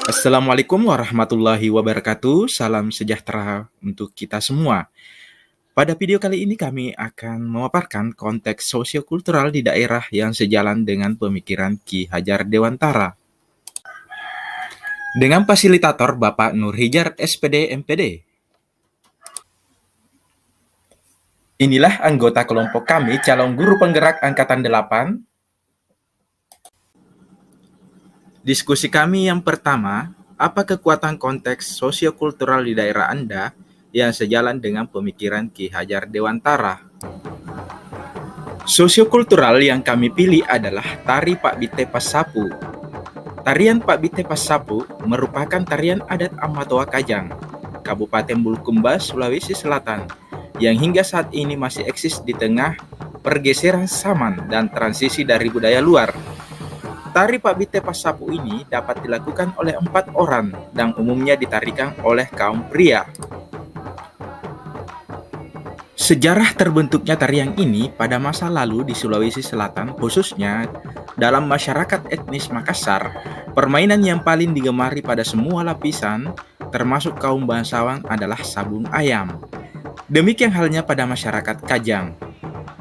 Assalamualaikum warahmatullahi wabarakatuh. Salam sejahtera untuk kita semua. Pada video kali ini kami akan memaparkan konteks sosiokultural di daerah yang sejalan dengan pemikiran Ki Hajar Dewantara. Dengan fasilitator Bapak Nur Hijar SPD MPD. Inilah anggota kelompok kami, calon guru penggerak Angkatan 8. Diskusi kami yang pertama, apa kekuatan konteks sosiokultural di daerah Anda yang sejalan dengan pemikiran Ki Hajar Dewantara? Sosiokultural yang kami pilih adalah tari Pak Bite Pasapu. Tarian Pak Bite Pasapu merupakan tarian adat Amatoa Kajang, Kabupaten Bulukumba, Sulawesi Selatan, yang hingga saat ini masih eksis di tengah pergeseran zaman dan transisi dari budaya luar. Tari Pak Bite Pasapu ini dapat dilakukan oleh 4 orang dan umumnya ditarikan oleh kaum pria. Sejarah terbentuknya tarian ini pada masa lalu di Sulawesi Selatan, khususnya dalam masyarakat etnis Makassar, permainan yang paling digemari pada semua lapisan, termasuk kaum bangsawan, adalah sabung ayam. Demikian halnya pada masyarakat Kajang.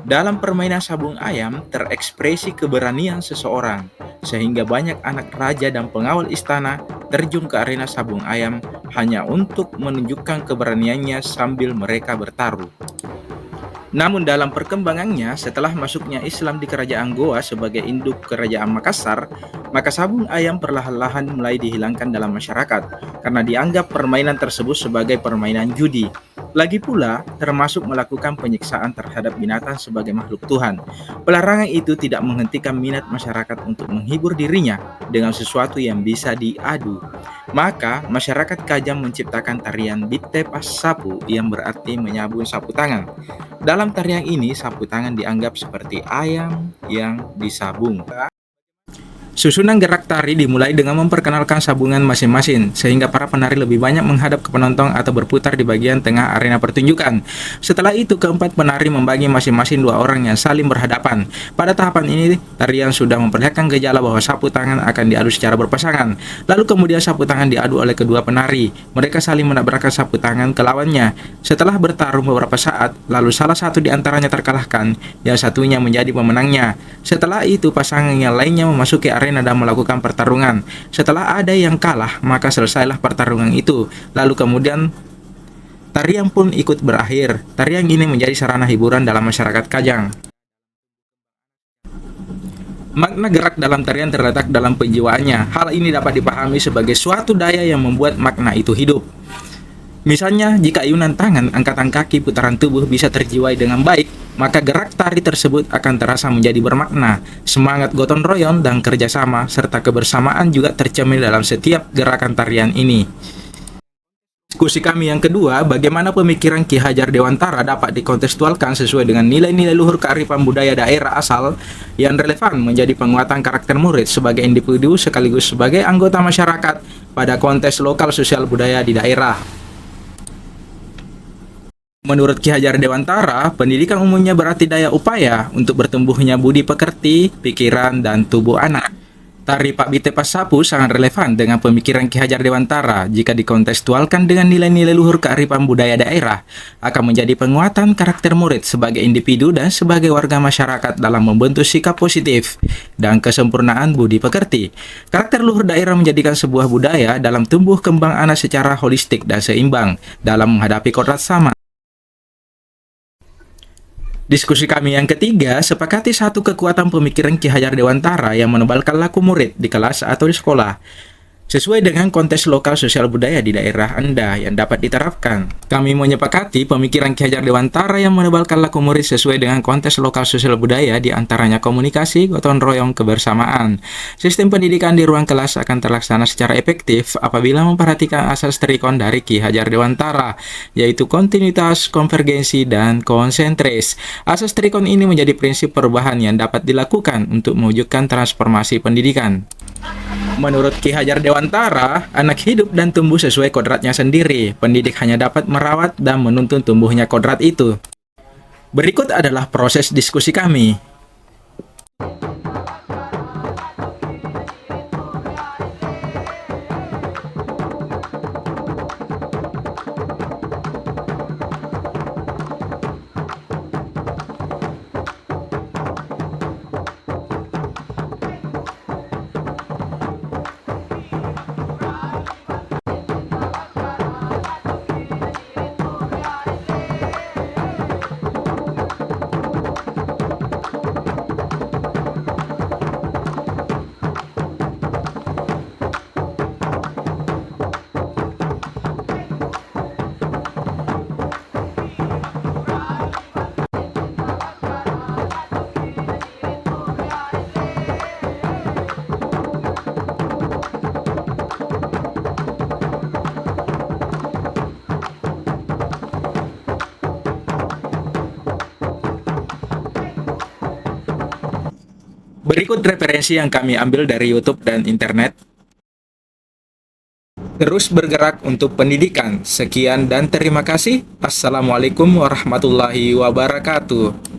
Dalam permainan sabung ayam terekspresi keberanian seseorang, sehingga banyak anak raja dan pengawal istana terjun ke arena sabung ayam hanya untuk menunjukkan keberaniannya sambil mereka bertaruh. Namun dalam perkembangannya, setelah masuknya Islam di Kerajaan Goa sebagai induk Kerajaan Makassar, maka sabung ayam perlahan-lahan mulai dihilangkan dalam masyarakat karena dianggap permainan tersebut sebagai permainan judi. Lagi pula, termasuk melakukan penyiksaan terhadap binatang sebagai makhluk Tuhan. Pelarangan itu tidak menghentikan minat masyarakat untuk menghibur dirinya dengan sesuatu yang bisa diadu. Maka, masyarakat Kajang menciptakan tarian Bite Pasapu yang berarti menyabun sapu tangan. Dalam tarian ini, sapu tangan dianggap seperti ayam yang disabung. Susunan gerak tari dimulai dengan memperkenalkan sabungan masing-masing, sehingga para penari lebih banyak menghadap ke penonton atau berputar di bagian tengah arena pertunjukan. Setelah itu, keempat penari membagi masing-masing 2 orang yang saling berhadapan. Pada tahapan ini, tarian sudah memperlihatkan gejala bahwa sapu tangan akan diadu secara berpasangan. Lalu kemudian sapu tangan diadu oleh kedua penari. Mereka saling menabrakkan sapu tangan ke lawannya. Setelah bertarung beberapa saat, lalu salah satu di antaranya terkalahkan, yang satunya menjadi pemenangnya. Setelah itu, pasangan yang lainnya memasuki arena dan melakukan pertarungan. Setelah ada yang kalah, maka selesailah pertarungan itu. Lalu kemudian tarian pun ikut berakhir. Tarian ini menjadi sarana hiburan dalam masyarakat Kajang. Makna gerak dalam tarian terletak dalam penjiwaannya. Hal ini dapat dipahami sebagai suatu daya yang membuat makna itu hidup. Misalnya, jika ayunan tangan, angkatan kaki, putaran tubuh bisa terjiwai dengan baik, maka gerak tari tersebut akan terasa menjadi bermakna. Semangat gotong royong dan kerjasama serta kebersamaan juga tercermin dalam setiap gerakan tarian ini. Diskusi kami yang kedua, bagaimana pemikiran Ki Hajar Dewantara dapat dikontekstualkan sesuai dengan nilai-nilai luhur kearifan budaya daerah asal yang relevan menjadi penguatan karakter murid sebagai individu sekaligus sebagai anggota masyarakat pada konteks lokal sosial budaya di daerah. Menurut Ki Hajar Dewantara, pendidikan umumnya berarti daya upaya untuk bertumbuhnya budi pekerti, pikiran, dan tubuh anak. Tari Pak Bite Pasapu sangat relevan dengan pemikiran Ki Hajar Dewantara jika dikontekstualkan dengan nilai-nilai luhur kearifan budaya daerah, akan menjadi penguatan karakter murid sebagai individu dan sebagai warga masyarakat dalam membentuk sikap positif dan kesempurnaan budi pekerti. Karakter luhur daerah menjadikan sebuah budaya dalam tumbuh kembang anak secara holistik dan seimbang dalam menghadapi kodrat sama. Diskusi kami yang ketiga, sepakati satu kekuatan pemikiran Ki Hajar Dewantara yang menebalkan laku murid di kelas atau di sekolah, sesuai dengan konteks lokal sosial budaya di daerah Anda yang dapat diterapkan. Kami menyepakati pemikiran Ki Hajar Dewantara yang menebalkan laku murid sesuai dengan konteks lokal sosial budaya di antaranya komunikasi, gotong royong, kebersamaan. Sistem pendidikan di ruang kelas akan terlaksana secara efektif apabila memperhatikan asas trikon dari Ki Hajar Dewantara, yaitu kontinuitas, konvergensi, dan konsentris. Asas trikon ini menjadi prinsip perubahan yang dapat dilakukan untuk mewujudkan transformasi pendidikan. Menurut Ki Hajar Dewantara, anak hidup dan tumbuh sesuai kodratnya sendiri. Pendidik hanya dapat merawat dan menuntun tumbuhnya kodrat itu. Berikut adalah proses diskusi kami. Berikut referensi yang kami ambil dari YouTube dan internet. Terus bergerak untuk pendidikan. Sekian dan terima kasih. Assalamualaikum warahmatullahi wabarakatuh.